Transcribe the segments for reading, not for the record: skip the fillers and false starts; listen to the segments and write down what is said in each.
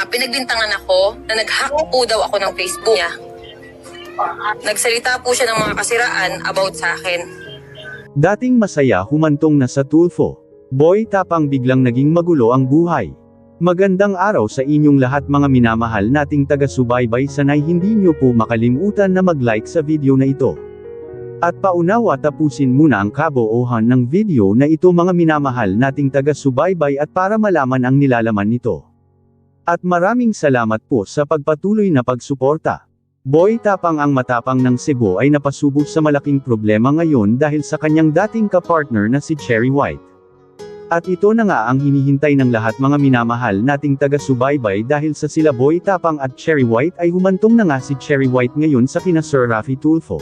pinagbintangan ako na nag-hack po daw ako ng Facebook niya. Nagsalita po siya ng mga kasiraan about sa akin. Dating masaya humantong na sa Tulfo. Boy Tapang biglang naging magulo ang buhay. Magandang araw sa inyong lahat mga minamahal nating taga-subaybay, sanay hindi nyo po makalimutan na mag-like sa video na ito. At paunawa tapusin muna ang kabuuhan ng video na ito mga minamahal nating taga-subaybay at para malaman ang nilalaman nito. At maraming salamat po sa pagpatuloy na pagsuporta. Boy Tapang ang matapang ng Cebu ay napasubok sa malaking problema ngayon dahil sa kanyang dating kapartner na si Cherry White. At ito na nga ang hinihintay ng lahat mga minamahal nating taga-subaybay dahil sa sila Boy Tapang at Cherry White ay humantong na nga si Cherry White ngayon sa kina Sir Raffy Tulfo.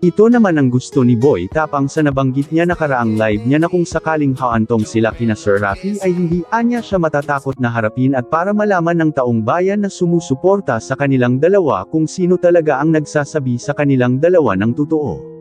Ito naman ang gusto ni Boy Tapang sa nabanggit niya nakaraang live niya na kung sakaling haantong sila kina Sir Raffy ay hindi anya siya matatakot na harapin at para malaman ng taong bayan na sumusuporta sa kanilang dalawa kung sino talaga ang nagsasabi sa kanilang dalawa ng totoo.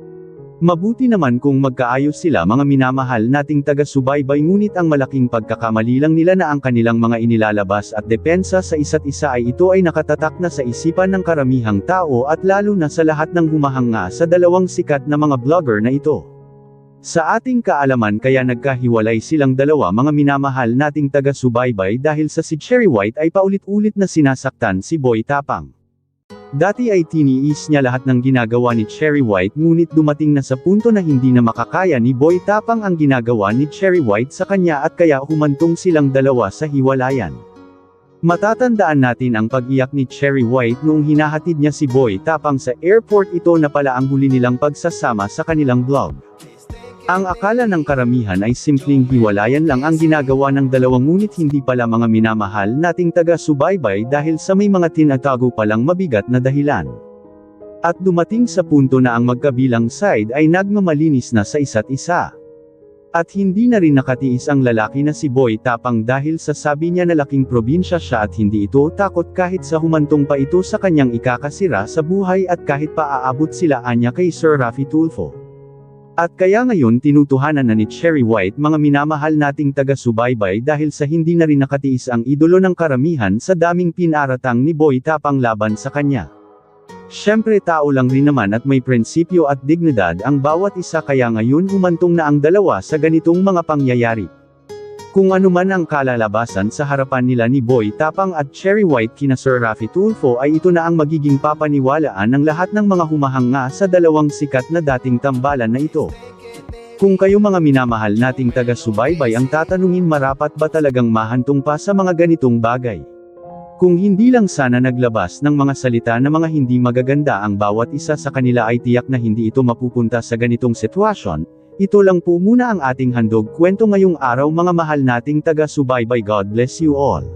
Mabuti naman kung magkaayos sila mga minamahal nating taga-subaybay, ngunit ang malaking pagkakamali lang nila na ang kanilang mga inilalabas at depensa sa isa't isa ay ito ay nakatatak na sa isipan ng karamihang tao at lalo na sa lahat ng humahanga sa dalawang sikat na mga vlogger na ito. Sa ating kaalaman kaya nagkahiwalay silang dalawa mga minamahal nating taga-subaybay dahil sa si Cherry White ay paulit-ulit na sinasaktan si Boy Tapang. Dati ay tiniis niya lahat ng ginagawa ni Cherry White, ngunit dumating na sa punto na hindi na makakaya ni Boy Tapang ang ginagawa ni Cherry White sa kanya at kaya humantong silang dalawa sa hiwalayan. Matatandaan natin ang pag-iyak ni Cherry White noong hinahatid niya si Boy Tapang sa airport, ito na pala ang huli nilang pagsasama sa kanilang vlog. Ang akala ng karamihan ay simpleng hiwalayan lang ang ginagawa ng dalawang, ngunit hindi pala mga minamahal nating taga-subaybay dahil sa may mga tinatago palang mabigat na dahilan. At dumating sa punto na ang magkabilang side ay nagmamalinis na sa isa't isa. At hindi na rin nakatiis ang lalaki na si Boy Tapang dahil sa sabi niya na laking probinsya siya at hindi ito takot kahit sa humantong pa ito sa kanyang ikakasira sa buhay at kahit pa aabot sila anya kay Sir Raffy Tulfo. At kaya ngayon tinutuhanan na ni Cherry White mga minamahal nating taga-subaybay dahil sa hindi na rin nakatiis ang idolo ng karamihan sa daming pinaratang ni Boy Tapang laban sa kanya. Siyempre tao lang rin naman at may prinsipyo at dignidad ang bawat isa, kaya ngayon humantong na ang dalawa sa ganitong mga pangyayari. Kung ano man ang kalalabasan sa harapan nila ni Boy Tapang at Cherry White kina Sir Raffy Tulfo ay ito na ang magiging papaniwalaan ng lahat ng mga humahanga sa dalawang sikat na dating tambalan na ito. Kung kayo mga minamahal nating taga-subaybay ang tatanungin, marapat ba talagang mahantong pa sa mga ganitong bagay? Kung hindi lang sana naglabas ng mga salita na mga hindi magaganda ang bawat isa sa kanila ay tiyak na hindi ito mapupunta sa ganitong sitwasyon. Ito lang po muna ang ating handog kwento ngayong araw mga mahal nating taga-subaybay. God bless you all.